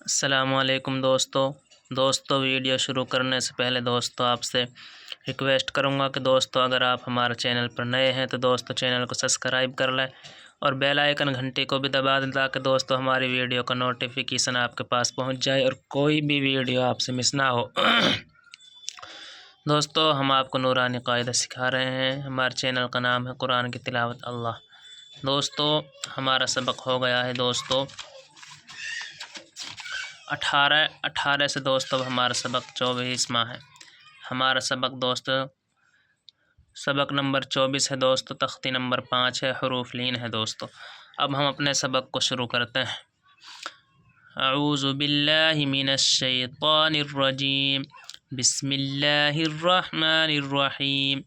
السلام علیکم دوستو ویڈیو شروع کرنے سے پہلے دوستو آپ سے ریکویسٹ کروں گا کہ دوستو اگر آپ ہمارے چینل پر نئے ہیں تو دوستو چینل کو سبسکرائب کر لیں اور بیل آئیکن گھنٹی کو بھی دبا دیں تاکہ دوستو ہماری ویڈیو کا نوٹیفیکیشن آپ کے پاس پہنچ جائے اور کوئی بھی ویڈیو آپ سے مس نہ ہو۔ دوستو ہم آپ کو نورانی قاعدہ سکھا رہے ہیں۔ ہمارے چینل کا نام ہے قرآن کی تلاوت اللہ۔ دوستو ہمارا سبق ہو گیا ہے دوستو 18 سے دوستو ہمارا سبق 24واں ہے۔ ہمارا سبق دوستو سبق نمبر 24 ہے دوستو، تختی نمبر 5 ہے، حروف لین ہے دوستو۔ اب ہم اپنے سبق کو شروع کرتے ہیں۔ اعوذ باللہ من الشیطان الرجیم، بسم اللہ الرحمن الرحیم۔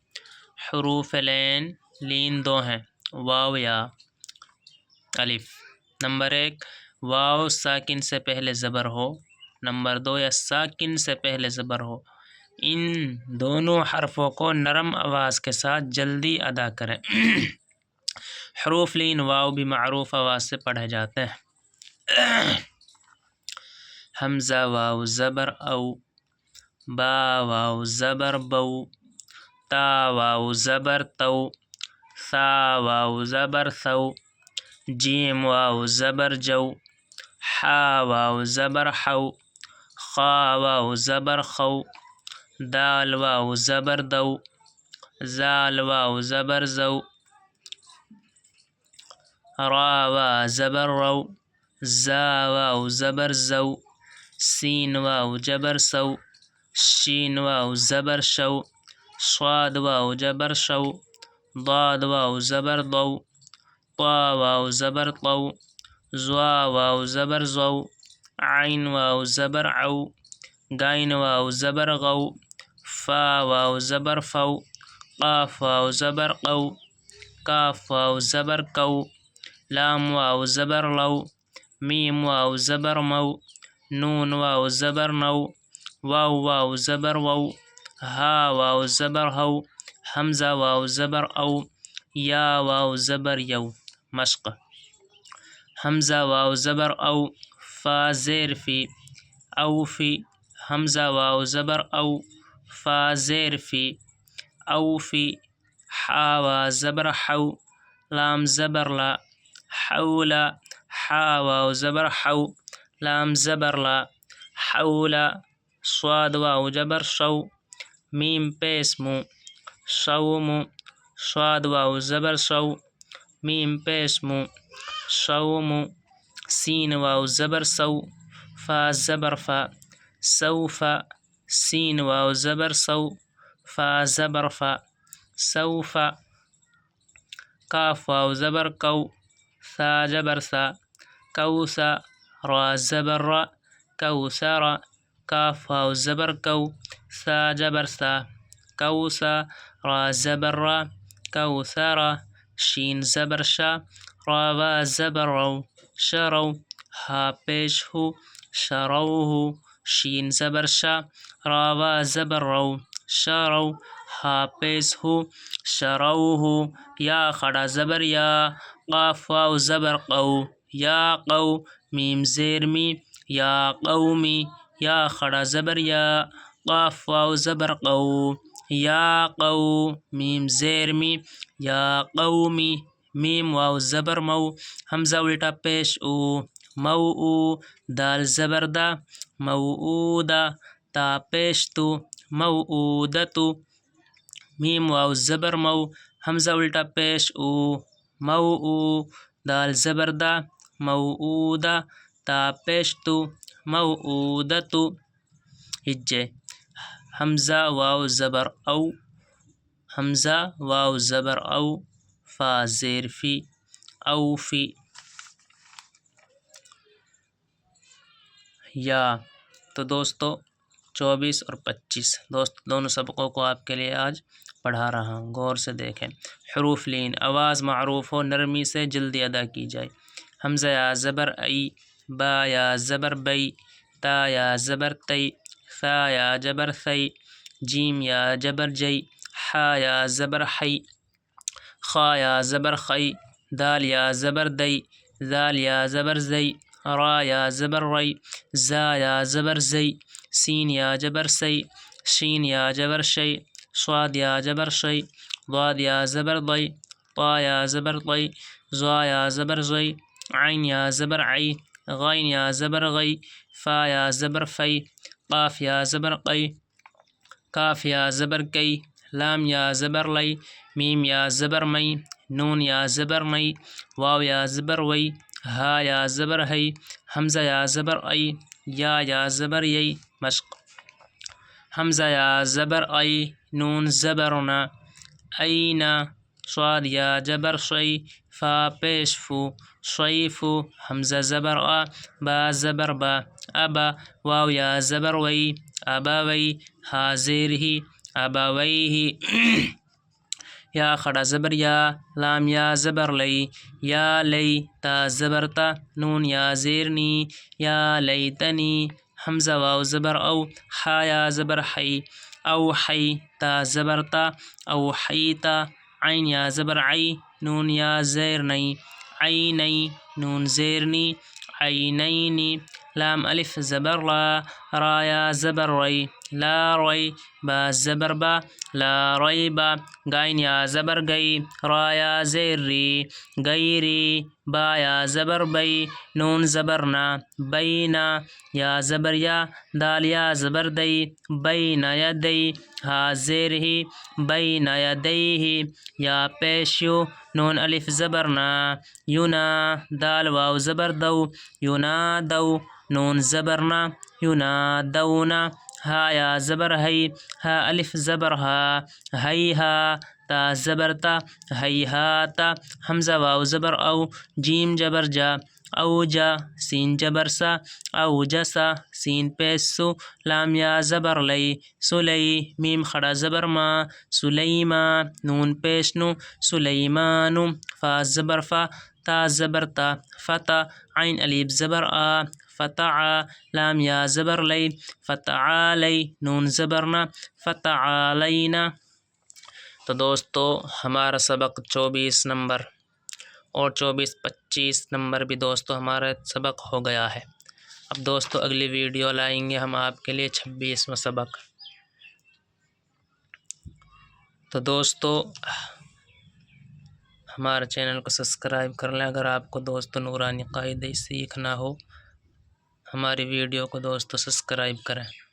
حروف لین دو ہیں، واو یا الف۔ نمبر 1 واو ساکن سے پہلے زبر ہو، نمبر 2 یا ساکن سے پہلے زبر ہو۔ ان دونوں حرفوں کو نرم آواز کے ساتھ جلدی ادا کریں۔ حروف لین واو بھی معروف آواز سے پڑھے جاتے ہیں۔ حمزہ واو زبر او، با واو زبر بو، تا واو زبر تو، ثا واو زبر ثو، جیم واو زبر جو، حا واو زبر حو، خا واو زبر خو، دال واو زبر دو، زال واو زبر زو، را واو زبر رو، زا واو زبر زو، سین واو جبر سو، شین واو زبر شو، صاد واو جبر شو، ضاد واو زبر ضو، طا واو زبر طو، زوا واو زبر زو، عین واو زبر عو، غین واو زبر غو، فا واو زبر فو، قاف واو زبر قو، کاف واو زبر کو، لام واو زبر لو، میم واو زبر مو، نون واو زبر نو، واو زبر وو، ہا واو زبر ہو، حمزہ واو زبر او، یا واو زبر یو۔ مشق: حمزہ واو زبر او، فا زیر فی، اوفی، حمزہ واو زبر او، فا زیر فی، اوفی، حا واو زبر حو، لام زبر لا، حولا، حا واو زبر حو، لام زبر لا، حولا، صاد واو جبر شو، میم پیش مو، صوم، صاد واو زبر شو، میم پیش مو، صوم، سین واو زبر سو، فا زبر فا، سوف، سین واو زبر سو، فا زبر فا، سوف، کاف واو زبر کو، ثا جبر ثا، کوسا، را زبر را، کوسر، کاف واو زبر کو، ثا جبر ثا، کوسا، را زبر را، کوثر، شین زبر شا، را وا زبر رو، شرو، ہا پیش ہو، شروہ، شین زبر شا، را وا زبر رو، شرو، ہا پیش ہو، شروہ، یا کھڑا زبر یا، قاف واو زبر قو، یا قو، میم زیر می، یا قومی، یا کھڑا زبر یا، قاف واو زبر قو، یا قو، میم زیر می، یا قومی، میم واو زبر مو، حمزہ الٹا پیش او، مو او، دال زبر دا، موعودہ، تا پیش تو، موعودۃ، میم واو زبر مو، حمزہ الٹا پیش او، مو او، دال زبر دا، موعودہ، تا پیش تو، موعودۃ۔ ہجے: حمزہ واو زبر او، حمزہ واو زبر او، فا زیر فی، اوفی۔ یا تو دوستو 24 اور 25 دونوں سبقوں کو آپ کے لیے آج پڑھا رہا ہوں، غور سے دیکھیں۔ حروف لین آواز معروف ہو، نرمی سے جلدی ادا کی جائے۔ حمزہ یا زبر ای، با یا زبر بئی، تا یا زبر تی، ثا یا جبر ثی، جیم یا جبر جئی، حا یا زبر حی، خا یا زبر خی، دال یا زبر دئی، زال یا زبر زئی، را یا زبر ری، زا یا زبر زی، سین یا جبر سی، شین یا جبر شی، صاد یا جبر شی، ضاد یا زبر ضی، طا یا زبر طی، ظا یا زبر زی، عین یا زبر عی، غین یا زبر غی، فا یا زبر فی، قاف یا زبر قی، کاف یا زبر کی، لام یا زبر لی، میم یا زبر می، نون یا زبر نی، واو یا زبر وی، ہا یا زبر ہی، حمزہ یا زبر ای، یا زبر یی، مشق حمزہ یا زبر ای، نون زبر نا، اینا، صاد یا جبر شی، فا پیش فو، شیفو، حمزہ زبر آ، با زبر با، ابا، واو یا زبر وی، ابوی، ہا زیر ہی، ابویہ، یا خڑا زبر یا، لام یا زبر لی، یا لی، تا زبر تا، نون یا زیر نی، یا لیتنی، حمزہ واو زبر او، ہا یا زبر حی، او حی، تا زبر تا، او حیتا، عین یا زبر عی، نون یا زیر نی، عینی، نون زیر نی، عینینی، لام الف زبر لا، را یا زبر ری، لا ری، با زبر با، لا ریبا، غین یا زبر گئی، را یا زیر ری، غیری، با یا زبر بی، نون زبر نا، بینا، یا زبر یا، دال یا زبر دی، بین یدی، ہا زیر ہی، بین یدیہ، یا پیش یو، نون الف زبر نا، یونا، دال واو زبر دو، ینادو، نون زبر نا، ینادونا، ہا یا زبر ہی، ہا الف زبر ہا، ہیہا، تا زبر تا، ہیہاتا، حمزہ واو زبر او، جیم جبر جا، اوجا، سین جبر سا، اوجسا، سین پیش سو، لام یا زبر لی، سلی، میم خڑا زبر ما، سلیما، نون پیش نو، سلیمانو، فا زبر فا، تا زبر تا، فتا، عین الف زبر آ، فتعا، لام یا زبر لی، فتعالی، نون زبر نا، فتعالینا۔ تو دوستو ہمارا سبق 24 نمبر اور 24-25 نمبر بھی دوستو ہمارا سبق ہو گیا ہے۔ اب دوستو اگلی ویڈیو لائیں گے ہم آپ کے لیے 26واں سبق۔ تو دوستو ہمارے چینل کو سبسکرائب کر لیں اگر آپ کو دوستو نورانی قاعدے سیکھنا ہو، ہماری ویڈیو کو دوستو سبسکرائب کریں۔